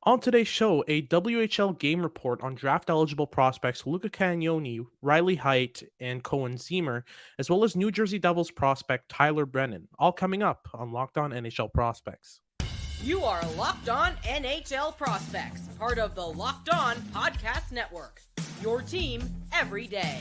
On today's show, a WHL game report on draft-eligible prospects Luca Cagnoni, Riley Heidt, and Koehn Ziemmer, as well as New Jersey Devils prospect Tyler Brennan, all coming up on Locked On NHL Prospects. You are Locked On NHL Prospects, part of the Locked On Podcast Network. Your team every day.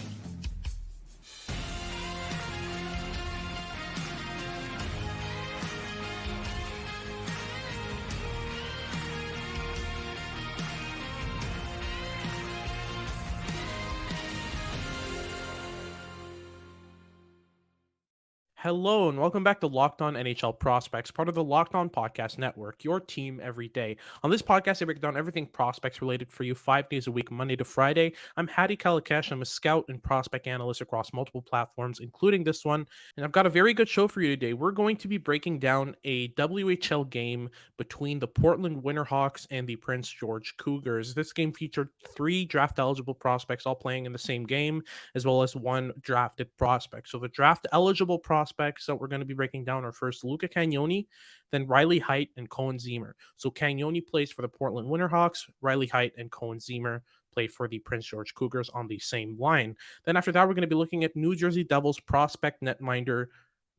Hello and welcome back to Locked On NHL Prospects, part of the Locked On Podcast Network, your team every day. On this podcast, I break down everything prospects related for you 5 days a week, Monday to Friday. I'm Hattie Kalakash. I'm a scout and prospect analyst across multiple platforms, including this one. And I've got a very good show for you today. We're going to be breaking down a WHL game between the Portland Winterhawks and the Prince George Cougars. This game featured three draft eligible prospects all playing in the same game, as well as one drafted prospect. So the draft eligible prospects that we're going to be breaking down are first Luca Cagnoni, then Riley Heidt and Koehn Ziemmer. So Cagnoni plays for the Portland Winterhawks, Riley Heidt and Koehn Ziemmer play for the Prince George Cougars on the same line. Then after that, we're going to be looking at New Jersey Devils prospect netminder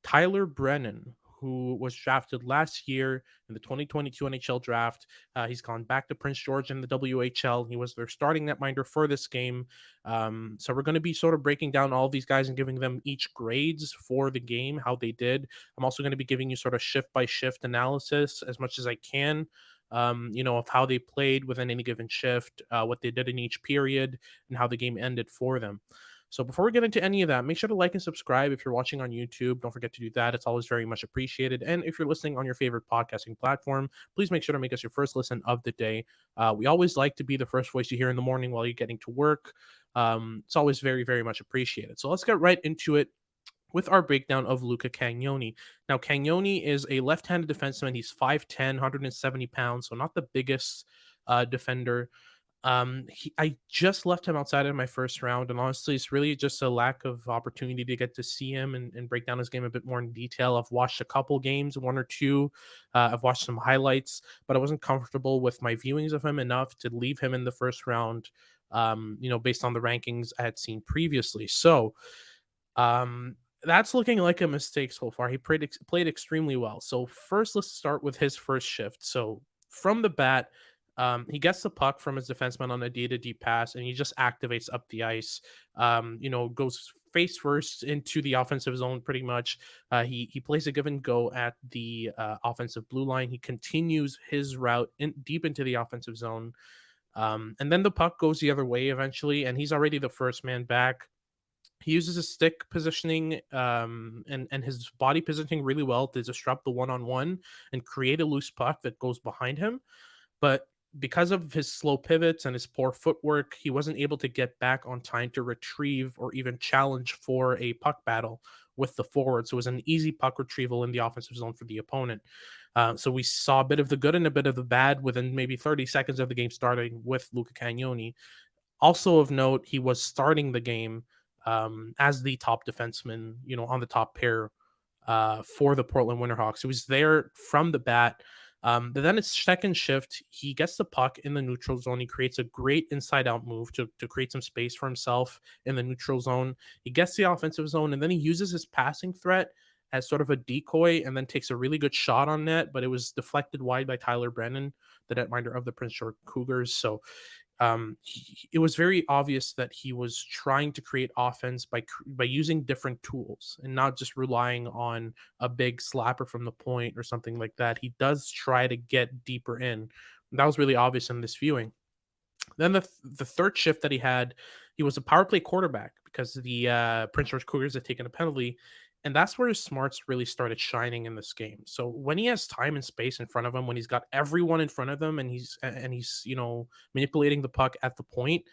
Tyler Brennan, who was drafted last year in the 2022 NHL draft. He's gone back to Prince George in the WHL. He was their starting netminder for this game. So we're going to be sort of breaking down all of these guys and giving them each grades for the game, how they did. I'm also going to be giving you sort of shift by shift analysis as much as I can. Of how they played within any given shift, what they did in each period, and how the game ended for them. So before we get into any of that, make sure to like and subscribe if you're watching on YouTube. Don't forget to do that. It's always very much appreciated. And if you're listening on your favorite podcasting platform, please make sure to make us your first listen of the day. We always like to be the first voice you hear in the morning while you're getting to work. It's always very, very much appreciated. So let's get right into it with our breakdown of Luca Cagnoni. Now, Cagnoni is a left-handed defenseman. He's 5'10", 170 pounds, so not the biggest defender. I just left him outside in my first round, and honestly, it's really just a lack of opportunity to get to see him and break down his game a bit more in detail. I've watched a couple games, one or two. I've watched some highlights, but I wasn't comfortable with my viewings of him enough to leave him in the first round. Based on the rankings I had seen previously. So, that's looking like a mistake so far. He played extremely well. So first, let's start with his first shift. So from the bat, he gets the puck from his defenseman on a D-to-D pass, and he just activates up the ice. Goes face first into the offensive zone pretty much. He plays a give and go at the offensive blue line. He continues his route deep into the offensive zone. And then the puck goes the other way eventually, and he's already the first man back. He uses his stick positioning and his body positioning really well to disrupt the one-on-one and create a loose puck that goes behind him. But because of his slow pivots and his poor footwork, he wasn't able to get back on time to retrieve or even challenge for a puck battle with the forward. So it was an easy puck retrieval in the offensive zone for the opponent. So we saw a bit of the good and a bit of the bad within maybe 30 seconds of the game starting with Luca Cagnoni. Also of note, he was starting the game as the top defenseman, on the top pair for the Portland Winterhawks. He was there from the bat. But then it's second shift. He gets the puck in the neutral zone. He creates a great inside out move to create some space for himself in the neutral zone. He gets the offensive zone, and then he uses his passing threat as sort of a decoy and then takes a really good shot on net, but it was deflected wide by Tyler Brennan, the netminder of the Prince George Cougars. So it was very obvious that he was trying to create offense by using different tools and not just relying on a big slapper from the point or something like that. He does try to get deeper in. That was really obvious in this viewing. Then the third shift that he had, he was a power play quarterback because the Prince George Cougars had taken a penalty, and that's where his smarts really started shining in this game. So when he has time and space in front of him, when he's got everyone in front of him, and he's manipulating the puck at the point,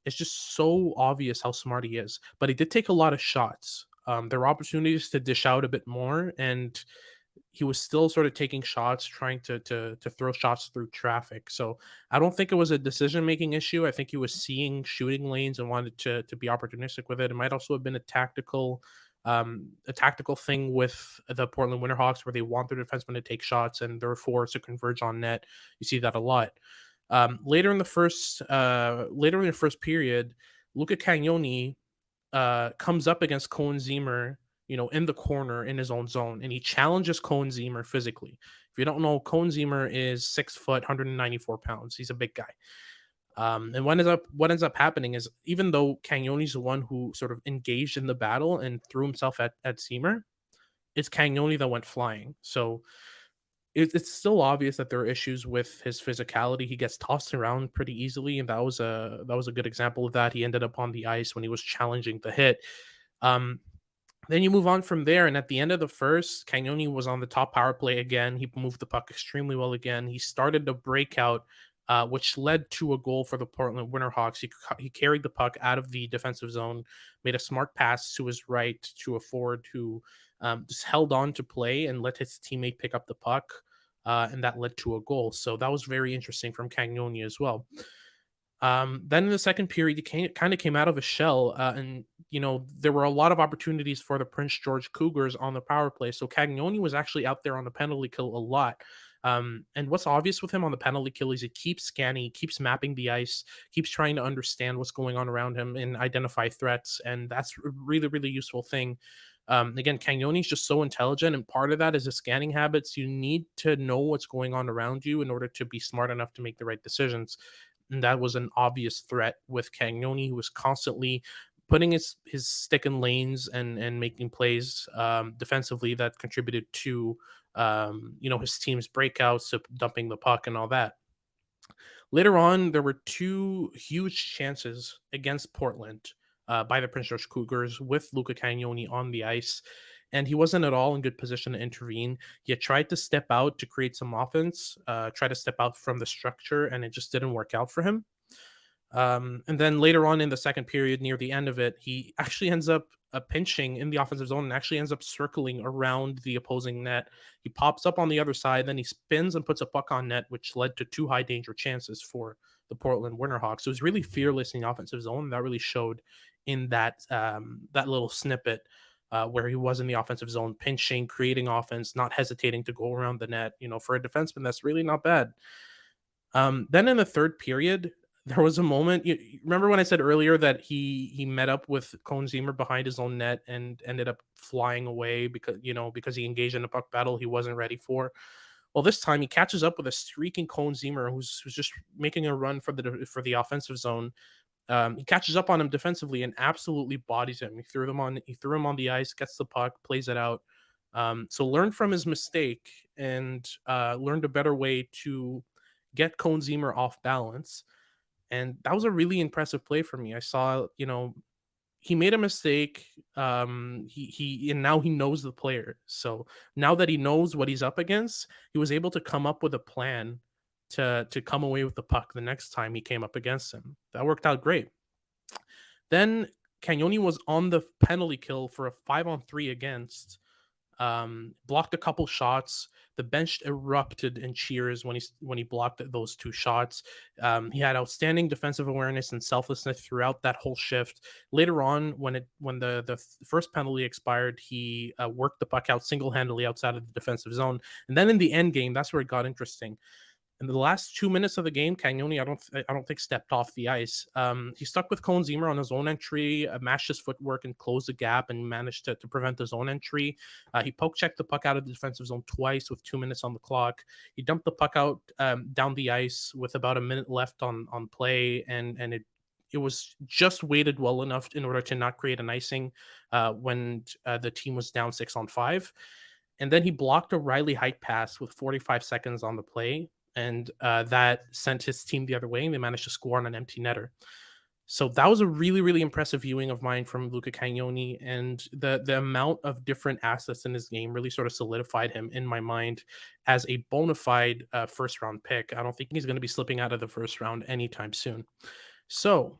it's just so obvious how smart he is. But he did take a lot of shots. There were opportunities to dish out a bit more, and he was still sort of taking shots, trying to throw shots through traffic. So I don't think it was a decision making issue. I think he was seeing shooting lanes and wanted to be opportunistic with it. It might also have been a tactical thing with the Portland Winterhawks where they want their defensemen to take shots and they're forced to converge on net. You see that a lot. Later in the first period, Luca Cagnoni comes up against Koehn Ziemmer, in the corner in his own zone, and he challenges Koehn Ziemmer physically. If you don't know, Koehn Ziemmer is 6 foot, 194 pounds. He's a big guy. And what ends up happening is, even though Cagnoni's the one who sort of engaged in the battle and threw himself at Ziemmer, it's Cagnoni that went flying. So it's still obvious that there are issues with his physicality. He gets tossed around pretty easily, and that was a good example of that. He ended up on the ice when he was challenging the hit. Um, then you move on from there, and at the end of the first, Cagnoni was on the top power play again. He moved the puck extremely well again. He started a breakout, which led to a goal for the Portland Winterhawks. He carried the puck out of the defensive zone, made a smart pass to his right to a forward who just held on to play and let his teammate pick up the puck, and that led to a goal. So that was very interesting from Cagnoni as well. Then in the second period, kind of came out of a shell, and there were a lot of opportunities for the Prince George Cougars on the power play. So Cagnoni was actually out there on the penalty kill a lot. And what's obvious with him on the penalty kill is he keeps scanning, he keeps mapping the ice, keeps trying to understand what's going on around him and identify threats, and that's a really, really useful thing. Again, Cagnoni's just so intelligent, and part of that is his scanning habits. You need to know what's going on around you in order to be smart enough to make the right decisions, and that was an obvious threat with Cagnoni, who was constantly putting his stick in lanes and making plays defensively that contributed to his team's breakouts, to dumping the puck and all that. Later on, there were two huge chances against Portland by the Prince George Cougars with Luca Cagnoni on the ice, and he wasn't at all in good position to intervene. He had tried to step out to create some offense, try to step out from the structure, and it just didn't work out for him. And then later on in the second period, near the end of it, he actually ends up pinching in the offensive zone and actually ends up circling around the opposing net. He pops up on the other side, then he spins and puts a puck on net, which led to two high danger chances for the Portland Winterhawks. So he was really fearless in the offensive zone. And that really showed in that little snippet. Where he was in the offensive zone, pinching, creating offense, not hesitating to go around the net. For a defenseman, that's really not bad. Then in the third period, there was a moment. You remember when I said earlier that he met up with Koehn Ziemmer behind his own net and ended up flying away because he engaged in a puck battle he wasn't ready for. Well, this time he catches up with a streaking Koehn Ziemmer who's just making a run for the offensive zone. He catches up on him defensively and absolutely bodies him. He threw him on the ice, gets the puck, plays it out. So learned from his mistake and learned a better way to get Koehn Ziemmer off balance, and that was a really impressive play for me. I saw, he made a mistake. He and now he knows the player. So now that he knows what he's up against, he was able to come up with a plan to come away with the puck the next time he came up against him. That worked out great. Then Cagnoni was on the penalty kill for a 5-on-3 against, blocked a couple shots. The bench erupted in cheers when he blocked those two shots. He had outstanding defensive awareness and selflessness throughout that whole shift. Later on, when the first penalty expired, he worked the puck out single handedly outside of the defensive zone. And then in the end game, that's where it got interesting. In the last 2 minutes of the game, Cagnoni, I don't think stepped off the ice. He stuck with Koehn Ziemmer on his own entry, matched his footwork and closed the gap and managed to prevent his own entry. He poke checked the puck out of the defensive zone twice with 2 minutes on the clock. He dumped the puck out down the ice with about a minute left on play, and it was just weighted well enough in order to not create an icing when the team was down 6-on-5. And then he blocked a Riley Heidt pass with 45 seconds on the play, and that sent his team the other way, and they managed to score on an empty netter. So that was a really, really impressive viewing of mine from Luca Cagnoni, and the amount of different assets in his game really sort of solidified him in my mind as a bona fide first round pick. I don't think he's going to be slipping out of the first round anytime soon. So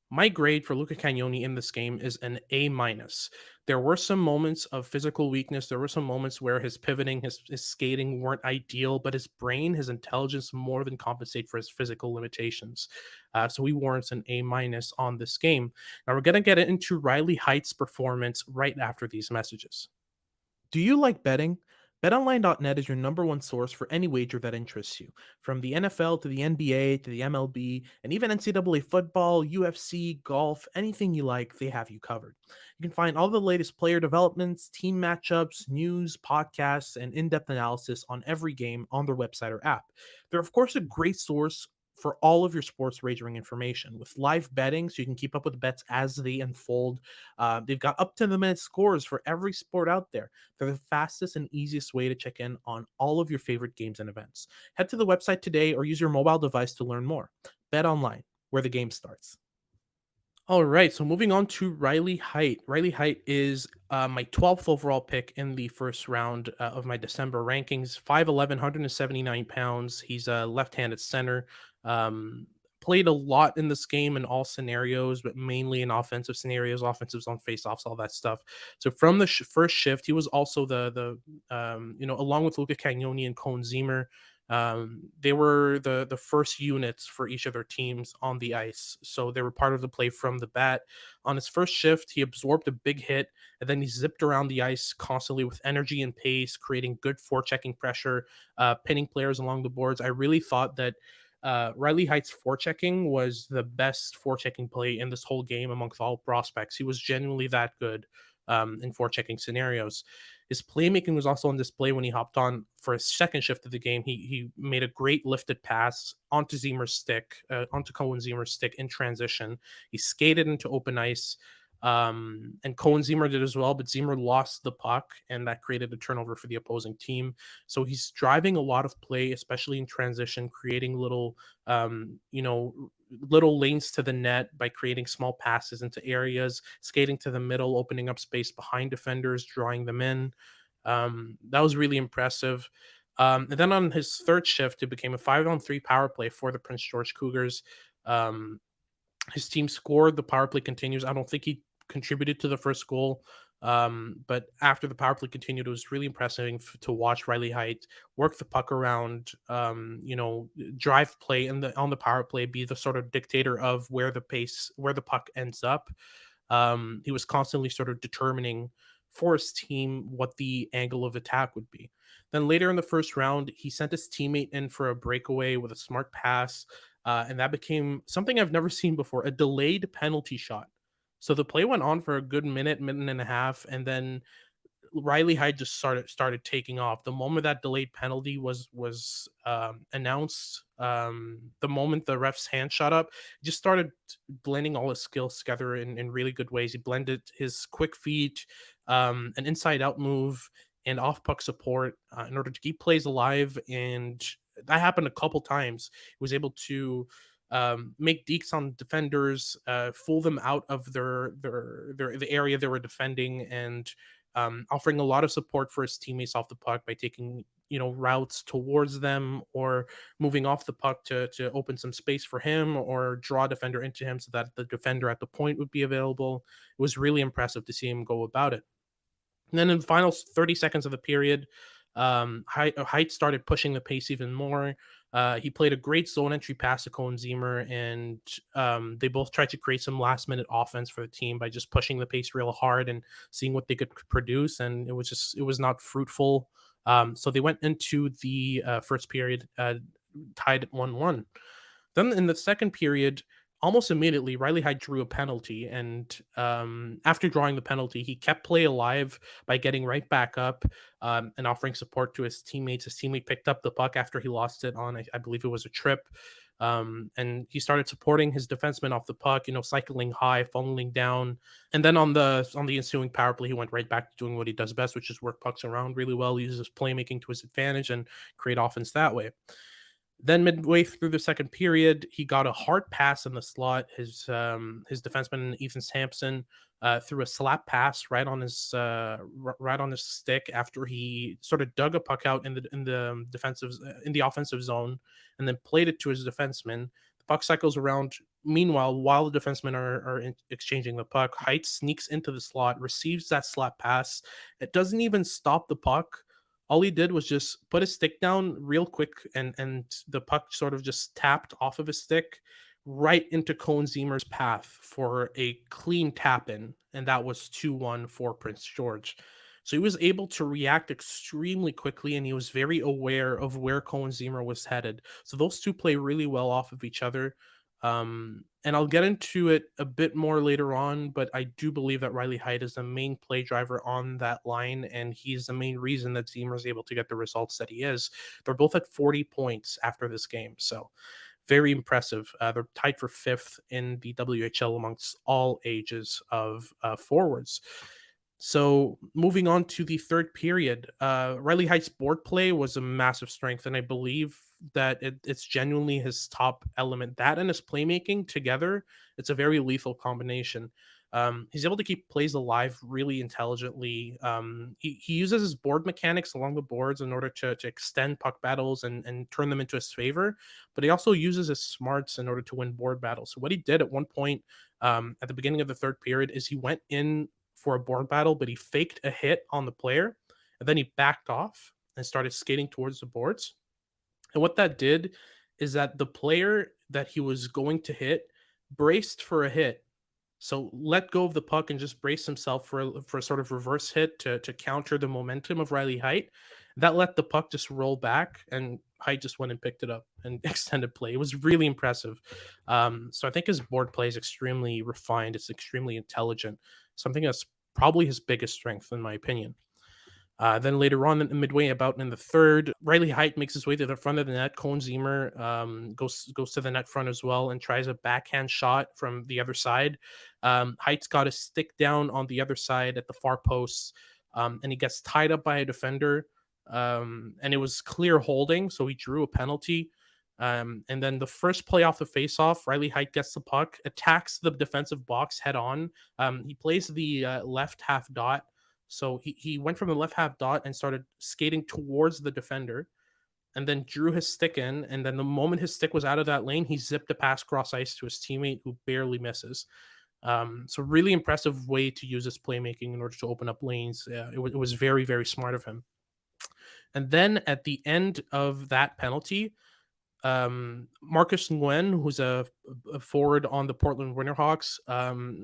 my grade for Luca Cagnoni in this game is an A minus. There were some moments of physical weakness. There were some moments where his pivoting, his skating weren't ideal, but his brain, his intelligence more than compensate for his physical limitations. So he warrants an A minus on this game. Now we're going to get into Riley Height's performance right after these messages. Do you like betting? BetOnline.net is your number one source for any wager that interests you. From the NFL to the NBA to the MLB, and even NCAA football, UFC, golf, anything you like, they have you covered. You can find all the latest player developments, team matchups, news, podcasts, and in depth analysis on every game on their website or app. They're, of course, a great source for all of your sports wagering information with live betting so you can keep up with bets as they unfold. They've got up to the minute scores for every sport out there. They're the fastest and easiest way to check in on all of your favorite games and events. Head to the website today or use your mobile device to learn more. Bet online, where the game starts. All right, so moving on to Riley Heidt. Riley Heidt is my 12th overall pick in the first round of my December rankings. 5'11", 179 pounds. He's a left-handed center. Um, Played a lot in this game in all scenarios, but mainly in offensive scenarios, offensive zone faceoffs, all that stuff. So from the first shift, he was also the along with Luca Cagnoni and Koehn Ziemmer, they were the first units for each of their teams on the ice, so they were part of the play from the bat. On his first shift, he absorbed a big hit, and then he zipped around the ice constantly with energy and pace, creating good forechecking pressure, pinning players along the boards. I really thought that Riley Height's forechecking was the best forechecking play in this whole game amongst all prospects. He was genuinely that good in forechecking scenarios. His playmaking was also on display when he hopped on for his second shift of the game. He made a great lifted pass onto Koehn Zimmer's stick in transition. He skated into open ice, and Koehn Zimmer did as well, but Zimmer lost the puck, and that created a turnover for the opposing team. So he's driving a lot of play, especially in transition, creating little lanes to the net by creating small passes into areas, skating to the middle, opening up space behind defenders, drawing them in. That was really impressive. And then on his third shift, it became a 5-on-3 power play for the Prince George Cougars. Um, his team scored. The power play continues. I don't think he contributed to the first goal. But after the power play continued, it was really impressive to watch Riley Heidt work the puck around, drive play on the power play, be the sort of dictator of where the puck ends up. He was constantly sort of determining for his team what the angle of attack would be. Then later in the first round, he sent his teammate in for a breakaway with a smart pass, and that became something I've never seen before, a delayed penalty shot. So the play went on for a good minute and a half, and then Riley Hyde just started taking off. The moment that delayed penalty was announced, the moment the ref's hand shot up, he just started blending all his skills together in really good ways. He blended his quick feet, an inside out move, and off puck support in order to keep plays alive. And that happened a couple times. He was able to make dekes on defenders, fool them out of the area they were defending, and offering a lot of support for his teammates off the puck by taking routes towards them or moving off the puck to open some space for him or draw a defender into him so that the defender at the point would be available. It was really impressive to see him go about it. And then in the final 30 seconds of the period, Height started pushing the pace even more. He played a great zone entry pass to Koehn Zimmer, and they both tried to create some last minute offense for the team by just pushing the pace real hard and seeing what they could produce. And it was not fruitful. So they went into the first period tied at 1-1. Then in the second period, almost immediately, Riley Hyde drew a penalty, and after drawing the penalty, he kept play alive by getting right back up and offering support to his teammates. His teammate picked up the puck after he lost it on, I believe it was a trip, and he started supporting his defenseman off the puck, cycling high, funneling down, and then on the ensuing power play, he went right back to doing what he does best, which is work pucks around really well, use his playmaking to his advantage, and create offense that way. Then midway through the second period, he got a hard pass in the slot. His defenseman Ethan Sampson threw a slap pass right on his stick after he sort of dug a puck out in the offensive zone, and then played it to his defenseman. The puck cycles around. Meanwhile, while the defensemen are exchanging the puck, Height sneaks into the slot, receives that slap pass. It doesn't even stop the puck. All he did was just put his stick down real quick, and the puck sort of just tapped off of his stick right into Koehn Zimmer's path for a clean tap in, and that was 2-1 for Prince George. So he was able to react extremely quickly, and he was very aware of where Koehn Ziemmer was headed. So those two play really well off of each other. And I'll get into it a bit more later on, but I do believe that Riley Heidt is the main play driver on that line, and he's the main reason that Ziemmer is able to get the results that he is. They're both at 40 points after this game, so very impressive. They're tied for fifth in the WHL amongst all ages of forwards. So moving on to the third period, Riley Height's board play was a massive strength, and I believe that it's genuinely his top element. That and his playmaking together, it's a very lethal combination. He's able to keep plays alive really intelligently. He uses his board mechanics along the boards in order to extend puck battles and turn them into his favor, but he also uses his smarts in order to win board battles. So what he did at one point at the beginning of the third period is he went in for a board battle, but he faked a hit on the player and then he backed off and started skating towards the boards. And what that did is that the player that he was going to hit braced for a hit. So let go of the puck and just brace himself for a sort of reverse hit to counter the momentum of Riley Height. That let the puck just roll back, and Height just went and picked it up and extended play. It was really impressive. So I think his board play is extremely refined. It's extremely intelligent. Something that's probably his biggest strength, in my opinion. Then later on, in midway about in the third, Riley Heidt makes his way to the front of the net. Koehn Ziemmer goes to the net front as well and tries a backhand shot from the other side. Height's got a stick down on the other side at the far post, and he gets tied up by a defender. And it was clear holding, so he drew a penalty. And then the first play off the faceoff, Riley Heidt gets the puck, attacks the defensive box head on. He plays the left half dot, so he went from the left half dot and started skating towards the defender and then drew his stick in. And then the moment his stick was out of that lane, he zipped a pass cross ice to his teammate who barely misses. So really impressive way to use his playmaking in order to open up lanes. It was very, very smart of him. And then at the end of that penalty, Marcus Nguyen, who's a forward on the Portland Winterhawks,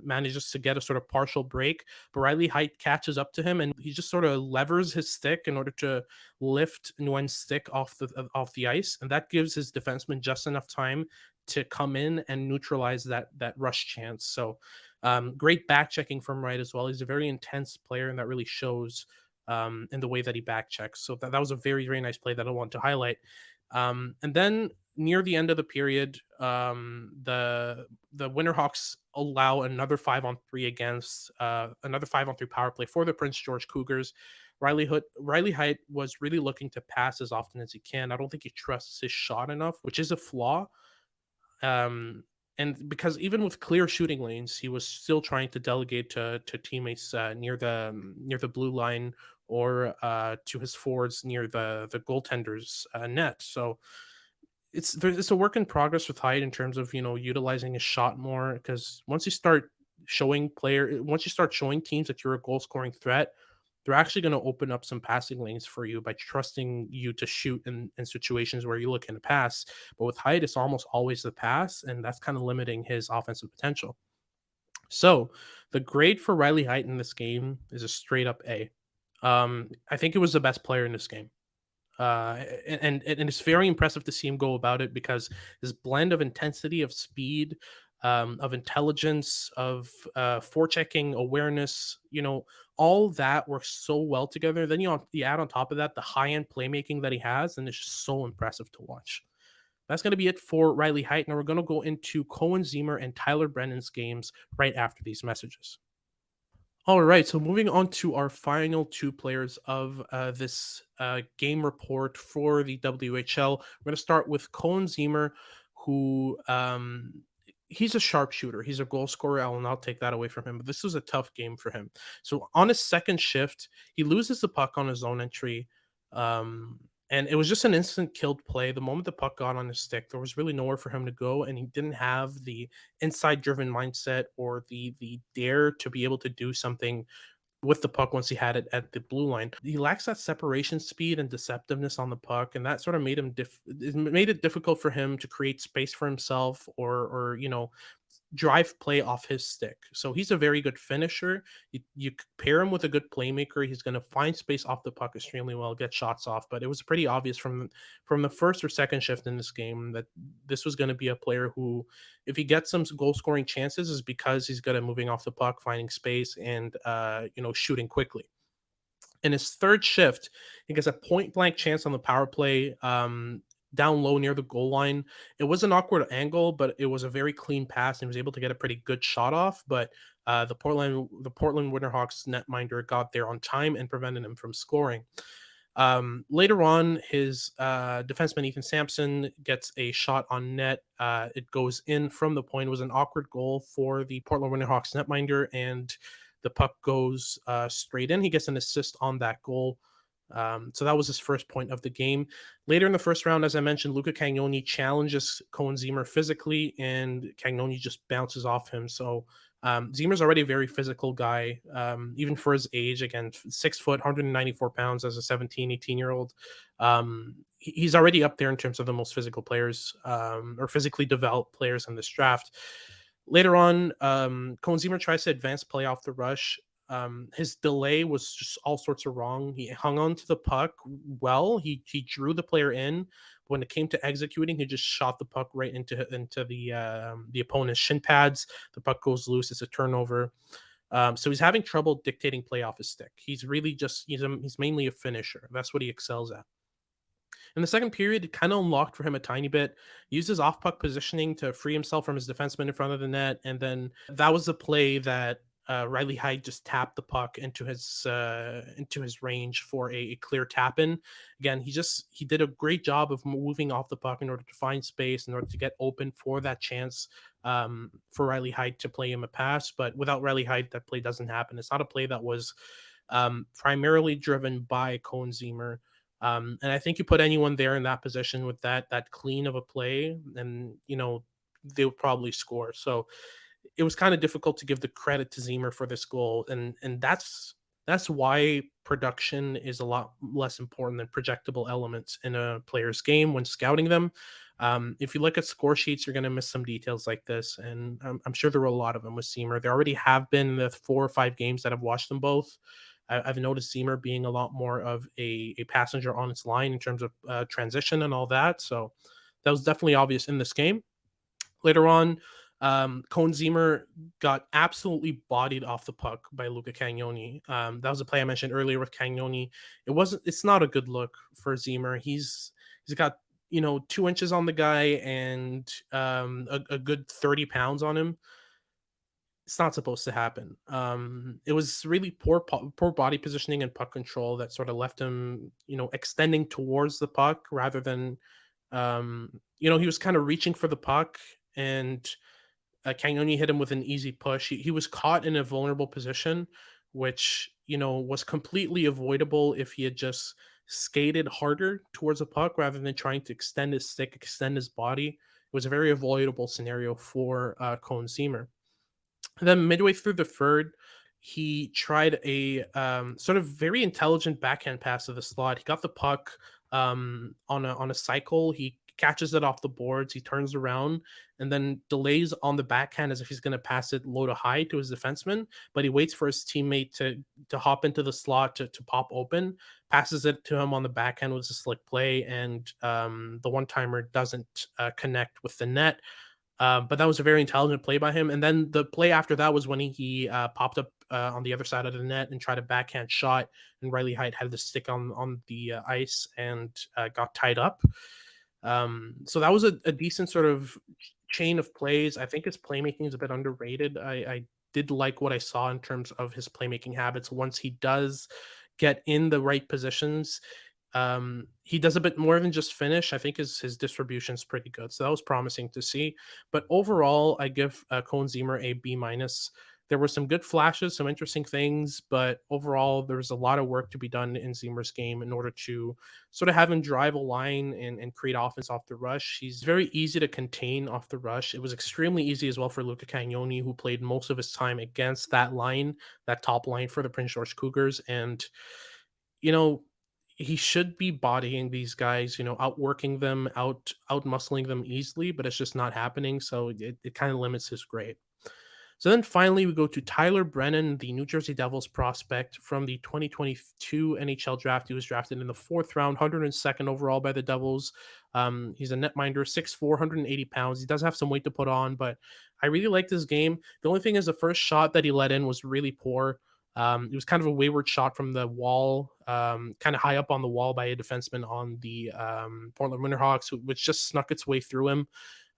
manages to get a sort of partial break, but Riley Height catches up to him and he just sort of levers his stick in order to lift Nguyen's stick off the ice, and that gives his defenseman just enough time to come in and neutralize that rush chance. So great back checking from Wright as well. He's a very intense player, and that really shows in the way that he back checks. So that was a very, very nice play that I want to highlight. And then near the end of the period, the Winterhawks allow another 5-on-3 power play for the Prince George Cougars. Riley Height was really looking to pass as often as he can. I don't think he trusts his shot enough, which is a flaw. And because even with clear shooting lanes, he was still trying to delegate to teammates near the blue line or to his forwards near the goaltender's net. So it's a work in progress with Hyde in terms of utilizing his shot more, because once you start showing teams that you're a goal scoring threat, they're actually going to open up some passing lanes for you by trusting you to shoot in situations where you're looking to pass. But with Hyde, it's almost always the pass, and that's kind of limiting his offensive potential. So the grade for Riley Heidt in this game is a straight up A. I think it was the best player in this game. And it's very impressive to see him go about it, because his blend of intensity, of speed, of intelligence, of forechecking awareness, all that works so well together. Then you add on top of that the high end playmaking that he has, and it's just so impressive to watch. That's going to be it for Riley Height. Now we're going to go into Koehn Ziemmer and Tyler Brennan's games right after these messages. All right, so moving on to our final two players of this game report for the WHL. We're going to start with Koehn Ziemmer, who he's a sharpshooter. He's a goal scorer. I will not take that away from him, but this was a tough game for him. So on his second shift, he loses the puck on his own entry. And it was just an instant killed play. The moment the puck got on his stick, there was really nowhere for him to go, and he didn't have the inside driven mindset or the dare to be able to do something with the puck once he had it at the blue line. He lacks that separation speed and deceptiveness on the puck, and that sort of made it difficult for him to create space for himself or drive play off his stick. So he's a very good finisher. You pair him with a good playmaker, he's going to find space off the puck extremely well, get shots off. But it was pretty obvious from the first or second shift in this game that this was going to be a player who, if he gets some goal scoring chances, is because he's good at moving off the puck, finding space, and shooting quickly. In his third shift, he gets a point blank chance on the power play, down low near the goal line. It was an awkward angle, but it was a very clean pass, and he was able to get a pretty good shot off. But the Portland Winterhawks netminder got there on time and prevented him from scoring. Later on, his defenseman Ethan Sampson gets a shot on net. It goes in from the point. It was an awkward goal for the Portland Winterhawks netminder, and the puck goes straight in. He gets an assist on that goal. So that was his first point of the game. Later in the first round, as I mentioned, Luca Cagnoni challenges Koehn Ziemmer physically, and Cagnoni just bounces off him. So Ziemmer's already a very physical guy, even for his age. Again, 6 foot, 194 pounds as a 17, 18-year-old. He's already up there in terms of the most physical players, or physically developed players in this draft. Later on, Koehn Ziemmer tries to advance play off the rush. His delay was just all sorts of wrong. He hung on to the puck well. He drew the player in. When it came to executing, he just shot the puck right into the opponent's shin pads. The puck goes loose. It's a turnover. So he's having trouble dictating play off his stick. He's really just he's mainly a finisher. That's what he excels at. In the second period, it kind of unlocked for him a tiny bit. He used his off puck positioning to free himself from his defenseman in front of the net, and then that was the play that Riley Heidt just tapped the puck into his range for a clear tap in. Again, he did a great job of moving off the puck in order to find space, in order to get open for that chance, for Riley Heidt to play him a pass. But without Riley Heidt, that play doesn't happen. It's not a play that was primarily driven by Koehn Ziemmer. And I think you put anyone there in that position with that clean of a play, and they would probably score. So it was kind of difficult to give the credit to Ziemmer for this goal, and that's why production is a lot less important than projectable elements in a player's game when scouting them. If you look at score sheets, you're going to miss some details like this, and I'm sure there were a lot of them with Ziemmer. There already have been the 4 or 5 games that I've watched them both. I've noticed Ziemmer being a lot more of a passenger on its line in terms of transition and all that. So that was definitely obvious in this game. Later on, Koehn Ziemmer got absolutely bodied off the puck by Luca Cagnoni. That was a play I mentioned earlier with Cagnoni. It's not a good look for Ziemmer. He's got 2 inches on the guy, and a good 30 pounds on him. It's not supposed to happen. It was really poor body positioning and puck control that sort of left him, extending towards the puck rather than, he was kind of reaching for the puck, and Cagnoni hit him with an easy push. He was caught in a vulnerable position, which was completely avoidable if he had just skated harder towards the puck rather than trying to extend his stick, extend his body. It was a very avoidable scenario for Koehn Ziemmer. Then midway through the third, he tried a sort of very intelligent backhand pass to the slot. He got the puck on a cycle. He catches it off the boards. He turns around and then delays on the backhand as if he's going to pass it low to high to his defenseman. But he waits for his teammate to hop into the slot to pop open, passes it to him on the backhand with a slick play, and the one timer doesn't connect with the net. But that was a very intelligent play by him. And then the play after that was when he popped up on the other side of the net and tried a backhand shot, and Riley Heidt had the stick on the ice and got tied up. So that was a decent sort of chain of plays. I think his playmaking is a bit underrated. I did like what I saw in terms of his playmaking habits. Once he does get in the right positions, he does a bit more than just finish. I think his distribution is pretty good, so that was promising to see. But overall, I give Koehn Ziemmer a B minus. There were some good flashes, some interesting things, but overall, there was a lot of work to be done in Ziemmer's game in order to sort of have him drive a line and create offense off the rush. He's very easy to contain off the rush. It was extremely easy as well for Luca Cagnoni, who played most of his time against that line, that top line for the Prince George Cougars, and you know he should be bodying these guys, outworking them, out muscling them easily, but it's just not happening. So it kind of limits his grade. So then finally, we go to Tyler Brennan, the New Jersey Devils prospect from the 2022 NHL draft. He was drafted in the fourth round, 102nd overall by the Devils. He's a netminder, 6'4", 180 pounds. He does have some weight to put on, but I really like this game. The only thing is the first shot that he let in was really poor. It was kind of a wayward shot from the wall, kind of high up on the wall by a defenseman on the Portland Winterhawks, which just snuck its way through him.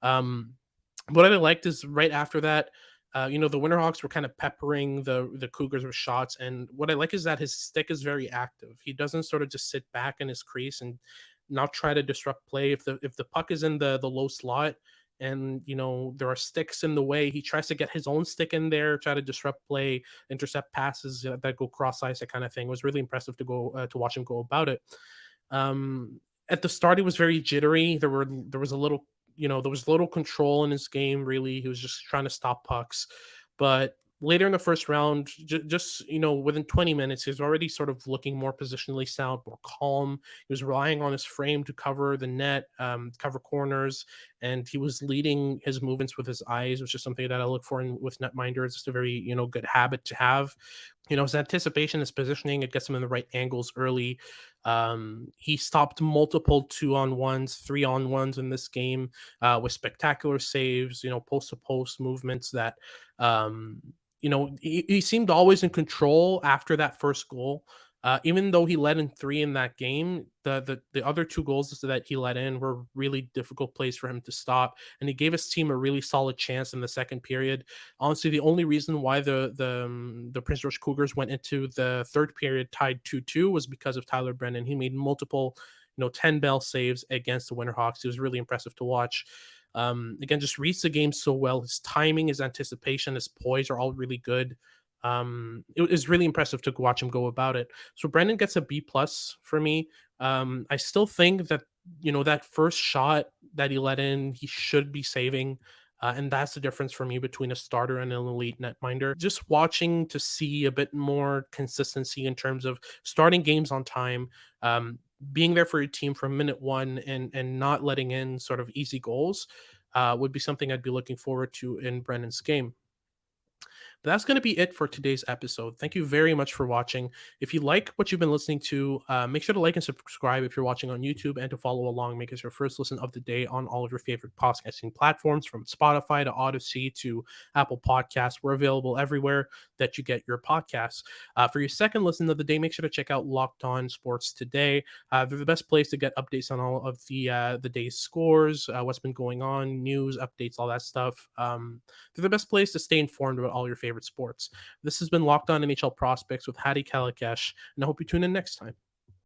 Um, what I liked is right after that, the Winterhawks were kind of peppering the Cougars with shots, and what I like is that his stick is very active. He doesn't sort of just sit back in his crease and not try to disrupt play. If the puck is in the low slot and there are sticks in the way, he tries to get his own stick in there, try to disrupt play, intercept passes that go cross ice, that kind of thing. It was really impressive to watch him go about it. At the start, he was very jittery. There was a little control in his game. Really, he was just trying to stop pucks. But later in the first round, just within 20 minutes, he was already sort of looking more positionally sound, more calm. He was relying on his frame to cover the net, cover corners, and he was leading his movements with his eyes, which is something that I look for with netminders. It's just a very good habit to have. His anticipation, his positioning, it gets him in the right angles early. He stopped multiple 2-on-1s, 3-on-1s in this game with spectacular saves, post to post movements that, he seemed always in control after that first goal. Even though he led in three in that game, the other two goals that he let in were really difficult plays for him to stop, and he gave his team a really solid chance in the second period. Honestly, the only reason why the Prince George Cougars went into the third period tied 2-2 was because of Tyler Brennan. He made multiple, 10 bell saves against the Winterhawks. It was really impressive to watch. Again, just reads the game so well. His timing, his anticipation, his poise are all really good. It was really impressive to watch him go about it. So Brendan gets a B plus for me. I still think that that first shot that he let in, he should be saving. And that's the difference for me between a starter and an elite netminder. Just watching to see a bit more consistency in terms of starting games on time, being there for your team from minute one, and not letting in sort of easy goals would be something I'd be looking forward to in Brennan's game. But that's going to be it for today's episode. Thank you very much for watching. If you like what you've been listening to, make sure to like and subscribe if you're watching on YouTube, and to follow along. Make us your first listen of the day on all of your favorite podcasting platforms, from Spotify to Odyssey to Apple Podcasts. We're available everywhere that you get your podcasts. For your second listen of the day, make sure to check out Locked On Sports Today. They're the best place to get updates on all of the day's scores, what's been going on, news, updates, all that stuff. They're the best place to stay informed about all your favorite sports. This has been Locked On NHL Prospects with Hadi Kalakash, and I hope you tune in next time.